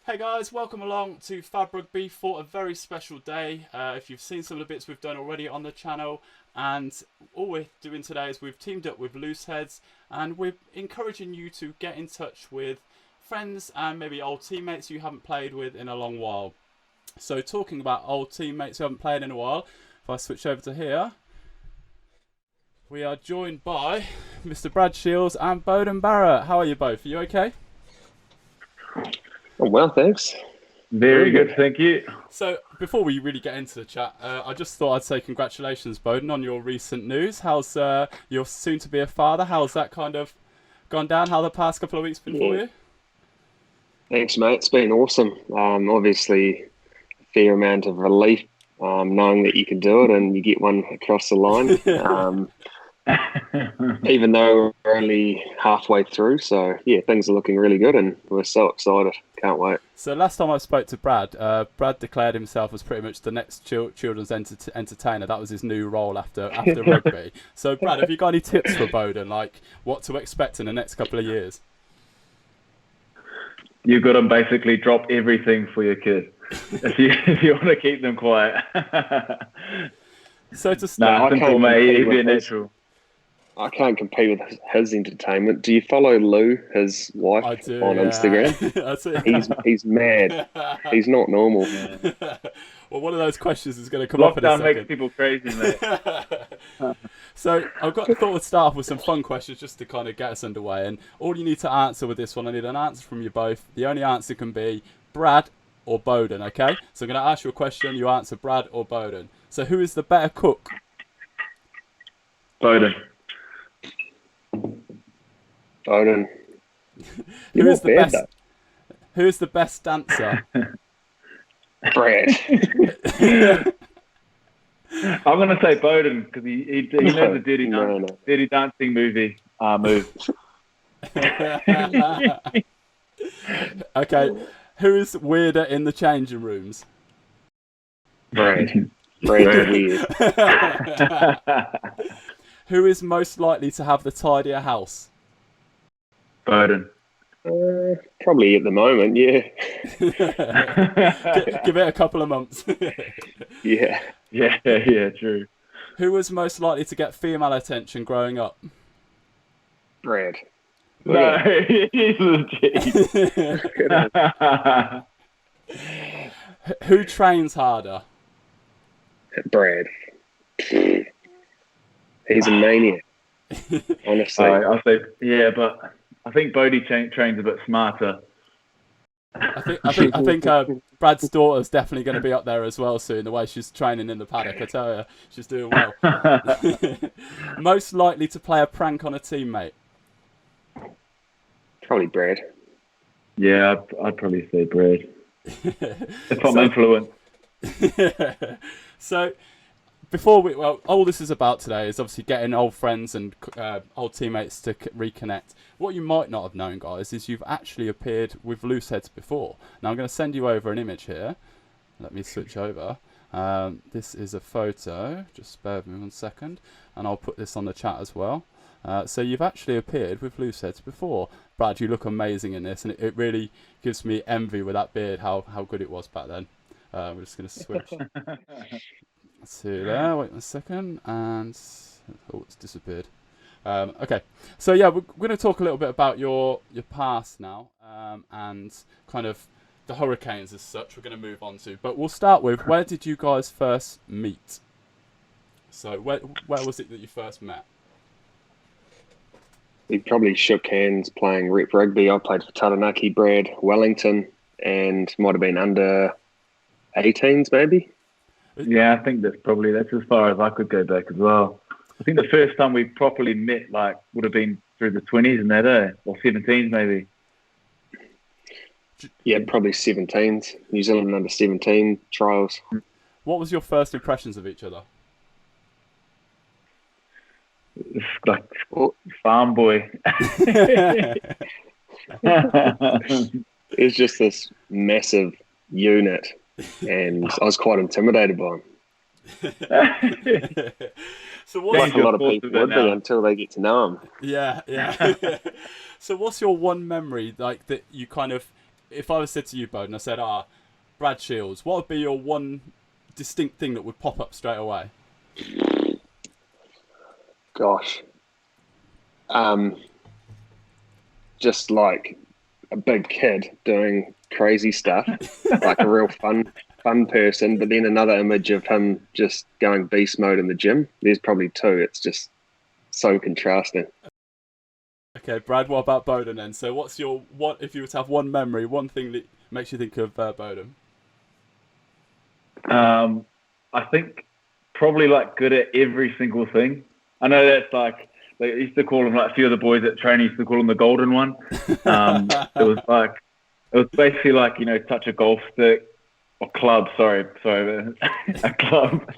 Hey guys, welcome along to Fab Rugby for a very special day. If you've seen some of the bits we've done already on the channel, and all we're doing today is we've teamed up with Looseheads, and we're encouraging you to get in touch with friends and maybe old teammates you haven't played with in a long while. So talking about old teammates who haven't played in a while, if I switch over to here, we are joined by Mr. Brad Shields and Beauden Barrett. How are you both? Are you okay? Oh, well, thanks. Very good, thank you. So, before we really get into the chat, I just thought I'd say congratulations, Beauden, on your recent news. How's your soon-to-be a father? How's that kind of gone down? How the past couple of weeks been for you? Thanks, mate. It's been awesome. Obviously, a fair amount of relief knowing that you can do it and you get one across the line. Even though we're only halfway through. So, yeah, things are looking really good and we're so excited. Can't wait. So last time I spoke to Brad, Brad declared himself as pretty much the next children's entertainer. That was his new role after rugby. So Brad, have you got any tips for Beauden, like what to expect in the next couple of years? You've got to basically drop everything for your kid if you want to keep them quiet. So to start, simple, mate. He'd be a natural. I can't compete with his entertainment. Do you follow Lou, his wife, I do, on Instagram? He's mad. He's not normal. Well, one of those questions is going to come up in a second. Lockdown makes people crazy, mate. So thought we'd start off with some fun questions just to kind of get us underway. And all you need to answer with this one, I need an answer from you both. The only answer can be Brad or Beauden, okay? So I'm going to ask you a question. You answer Brad or Beauden. So who is the better cook? Beauden. Beauden. Who is the best? Who is the best dancer? Brad. I'm going to say Beauden because he knows the dirty dancing movie move. Okay. Who is weirder in the changing rooms? Brad. Brad's weird. Who is most likely to have the tidier house? Beauden. Probably at the moment, yeah. Give it a couple of months. Yeah. Yeah, true. Who was most likely to get female attention growing up? Brad. No, he's legit. Who trains harder? Brad. He's a maniac. Honestly. I'll say, yeah, but I think Bodie trains a bit smarter. I think Brad's daughter's definitely going to be up there as well soon. The way she's training in the paddock, I tell you, she's doing well. Most likely to play a prank on a teammate. Probably Brad. Yeah, I'd probably say Brad. If I'm influenced. So, all this is about today is obviously getting old friends and old teammates to reconnect. What you might not have known, guys, is you've actually appeared with Looseheads before. Now, I'm going to send you over an image here. Let me switch over. This is a photo. Just bear with me 1 second. And I'll put this on the chat as well. So you've actually appeared with Looseheads before. Brad, you look amazing in this. And it really gives me envy with that beard, how good it was back then. We're just going to switch. See there, wait a second, and it's disappeared. Okay, so yeah, we're going to talk a little bit about your past now, and kind of the Hurricanes as such. We're going to move on to, but we'll start with where did you guys first meet? So where was it that you first met? We probably shook hands playing rep rugby. I played for Taranaki, Brad, Wellington, and might have been under 18s maybe. Yeah, I think that's as far as I could go back as well. I think the first time we properly met would have been through the 20s and that, or 17s maybe. Yeah, probably 17s. New Zealand under 17 trials. What was your first impressions of each other? It's like farm boy. It's just this massive unit. And I was quite intimidated by him. So like a lot of people would be until they get to know him. Yeah. So what's your one memory like that you kind of if I was said to you, Beauden, I said, Brad Shields, what would be your one distinct thing that would pop up straight away? Gosh. Just like a big kid doing crazy stuff, like a real fun person, but then another image of him just going beast mode in the gym. There's probably two. It's just so contrasting. Okay, Brad, what about Beauden then? So what's if you were to have one memory, one thing that makes you think of Beauden? I think probably like good at every single thing. I know that's like, they used to call him, like a few of the boys at training used to call him the golden one. It was basically like, touch a golf stick or club, sorry, a club,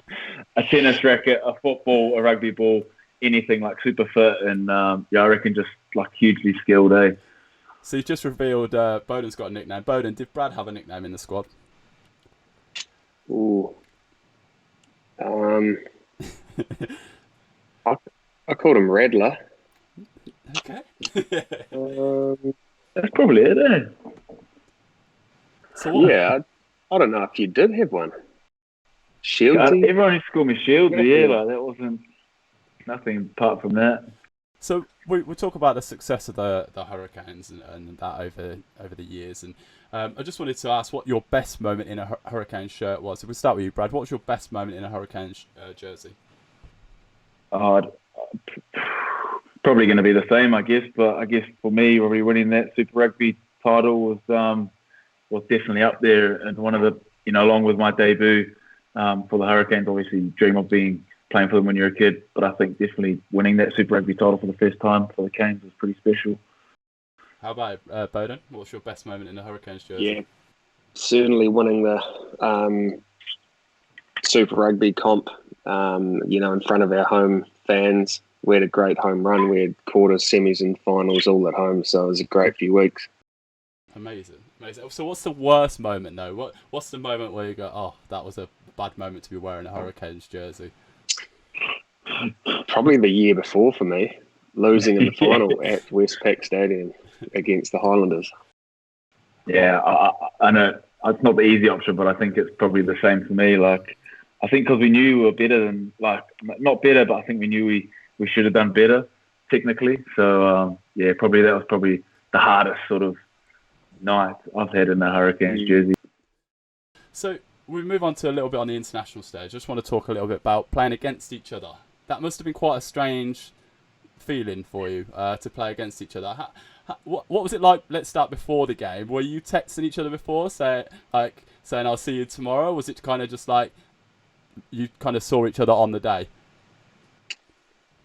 a tennis racket, a football, a rugby ball, anything, like super fit, and I reckon just like hugely skilled, eh? So you just revealed Beauden's got a nickname. Beauden, did Brad have a nickname in the squad? Ooh. I called him Rattler. Okay. That's probably it, eh? So what? Yeah, I don't know if you did have one. Shieldsy? Everyone used to call me Shieldsy, yeah, like that wasn't nothing apart from that. So we talk about the success of the Hurricanes and that over the years, and I just wanted to ask what your best moment in a Hurricane shirt was. If we start with you, Brad, what was your best moment in a Hurricane jersey? Probably going to be the same, I guess. But I guess for me, probably winning that Super Rugby title was definitely up there, and one of the along with my debut for the Hurricanes. Obviously, you dream of playing for them when you're a kid, but I think definitely winning that Super Rugby title for the first time for the Canes was pretty special. How about Beauden? What's your best moment in the Hurricanes jersey? Yeah, certainly winning the Super Rugby comp. In front of our home fans. We had a great home run. We had quarters, semis, and finals all at home, so it was a great few weeks. Amazing. So what's the worst moment though? What's the moment where you go, oh, that was a bad moment to be wearing a Hurricanes jersey? Probably the year before for me, losing in the final at Westpac Stadium against the Highlanders. Yeah, I know it's not the easy option, but I think it's probably the same for me. Like, I think because we knew we were better than, not better, but I think we knew we should have done better technically. So probably that was probably the hardest sort of night I've had in the Hurricanes jersey. So we move on to a little bit on the international stage. I just want to talk a little bit about playing against each other. That must have been quite a strange feeling for you to play against each other. What was it like? Let's start before the game. Were you texting each other before, saying I'll see you tomorrow? Was it kind of just like you kind of saw each other on the day?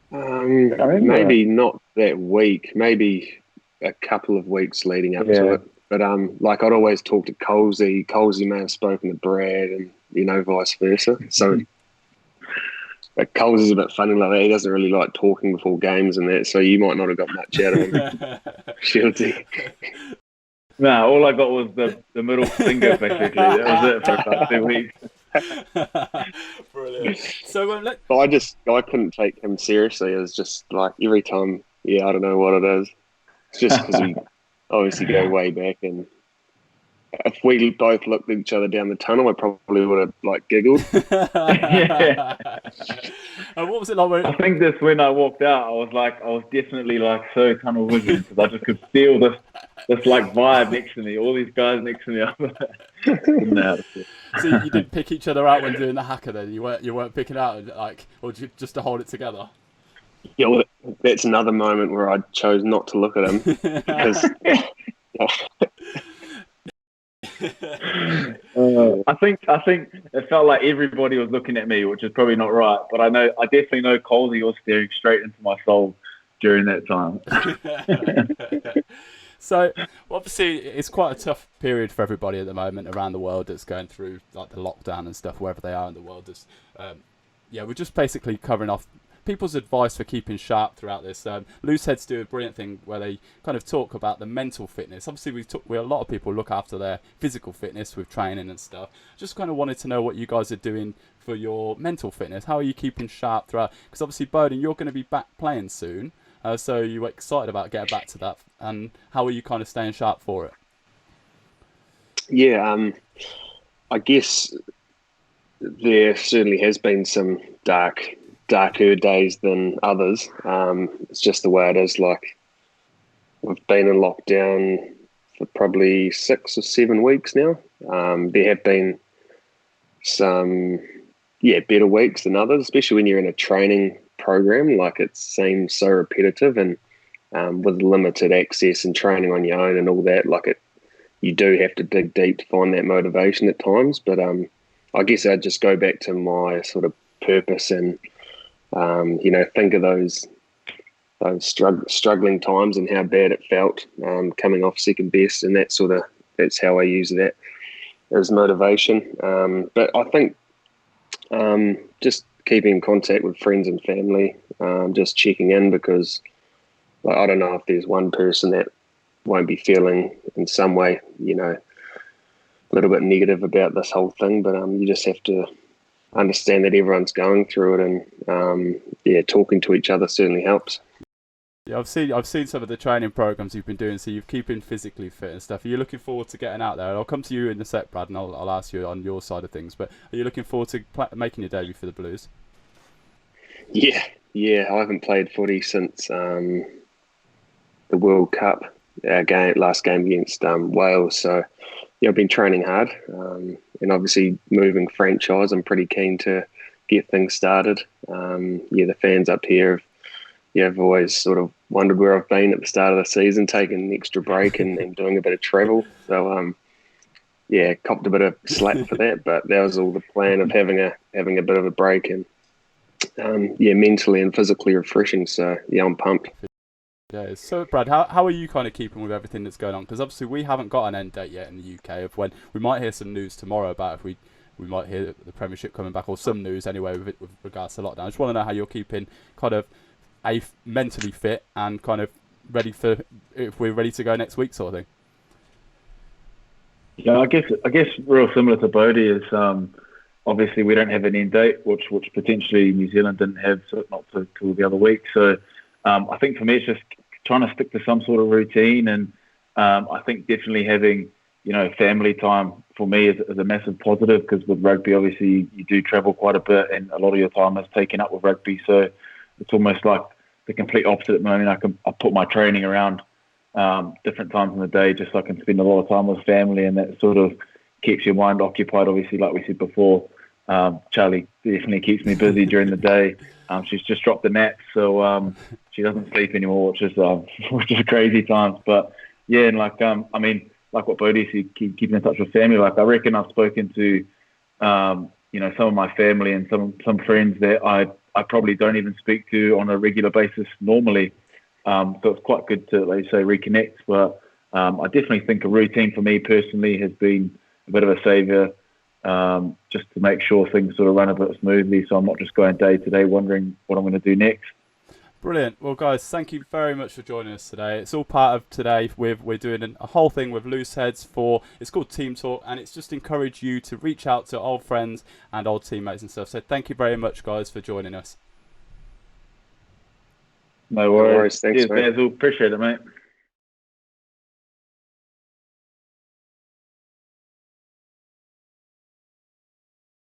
Maybe not that week. Maybe a couple of weeks leading up to it. But I'd always talk to Colsey. Colsey may have spoken to Brad, and vice versa. So, but Colsey's a bit funny like that. He doesn't really like talking before games and that. So you might not have got much out of him, Shieldsy. No, all I got was the middle finger basically. That was it for about 2 weeks. Brilliant. So I couldn't take him seriously. It was just like every time, I don't know what it is. It's just because we obviously go way back, and if we both looked at each other down the tunnel, I probably would have giggled. Yeah. What was it like? I think this when I walked out, I was definitely so tunnel vision because I just could feel this vibe next to me. All these guys next to me. So you didn't pick each other out when doing the haka then? You weren't picking out or just to hold it together? Yeah, well, that's another moment where I chose not to look at him because. I think it felt like everybody was looking at me, which is probably not right. But I definitely know Colsey was staring straight into my soul during that time. So obviously it's quite a tough period for everybody at the moment around the world that's going through the lockdown and stuff wherever they are in the world. We're just basically covering off people's advice for keeping sharp throughout this. Looseheads do a brilliant thing where they kind of talk about the mental fitness. Obviously, a lot of people look after their physical fitness with training and stuff. Just kind of wanted to know what you guys are doing for your mental fitness. How are you keeping sharp throughout? Because obviously, Beauden, you're going to be back playing soon. So you were excited about getting back to that. And how are you kind of staying sharp for it? Yeah, I guess there certainly has been some darker days than others. It's just the way it is. Like, we've been in lockdown for probably 6 or 7 weeks now. There have been some, better weeks than others, especially when you're in a training program. Like, it seems so repetitive, and with limited access and training on your own and all that, you do have to dig deep to find that motivation at times. But I guess I'd just go back to my sort of purpose and think of those struggling times and how bad it felt coming off second best, and that's how I use that as motivation. But I think just keeping in contact with friends and family, just checking in, because I don't know if there's one person that won't be feeling in some way, a little bit negative about this whole thing. But you just have to understand that everyone's going through it, and talking to each other certainly helps. Yeah, I've seen some of the training programs you've been doing, so you're keeping physically fit and stuff. Are you looking forward to getting out there? And I'll come to you in a sec, Brad, and I'll ask you on your side of things. But are you looking forward to making your debut for the Blues? Yeah. I haven't played footy since the World Cup, last game against Wales. So I've been training hard, and obviously moving franchise, I'm pretty keen to get things started. The fans up here have always sort of wondered where I've been at the start of the season, taking an extra break and doing a bit of travel. So copped a bit of slack for that, but that was all the plan of having a bit of a break, and mentally and physically refreshing. So I'm pumped. Yeah. So Brad, how are you kind of keeping with everything that's going on? Because obviously we haven't got an end date yet in the UK of when we might hear some news tomorrow about if we might hear the Premiership coming back, or some news anyway with regards to lockdown. I just want to know how you're keeping kind of mentally fit and kind of ready for if we're ready to go next week, sort of thing. Yeah, I guess real similar to Bodie is obviously we don't have an end date, which potentially New Zealand didn't have, so not till the other week. So I think for me it's just trying to stick to some sort of routine, and I think definitely having family time for me is a massive positive, because with rugby obviously you do travel quite a bit, and a lot of your time is taken up with rugby. So it's almost like the complete opposite at the moment. I put my training around different times in the day, just so I can spend a lot of time with family, and that sort of keeps your mind occupied. Obviously, like we said before, Charlie definitely keeps me busy during the day. She's just dropped the nap, so she doesn't sleep anymore, which is crazy times. But yeah, and like what Bodie said, keeping in touch with family. Like, I reckon I've spoken to some of my family and some friends that I probably don't even speak to on a regular basis normally. So it's quite good to, like you say, reconnect. But I definitely think a routine for me personally has been a bit of a saviour, just to make sure things sort of run a bit smoothly, so I'm not just going day to day wondering what I'm going to do next. Brilliant. Well, guys, thank you very much for joining us today. It's all part of today. We're doing a whole thing with Loose Heads it's called Team Talk, and it's just encourage you to reach out to old friends and old teammates and stuff. So thank you very much, guys, for joining us. No worries. Thanks, Cheers, Basil. Appreciate it, mate.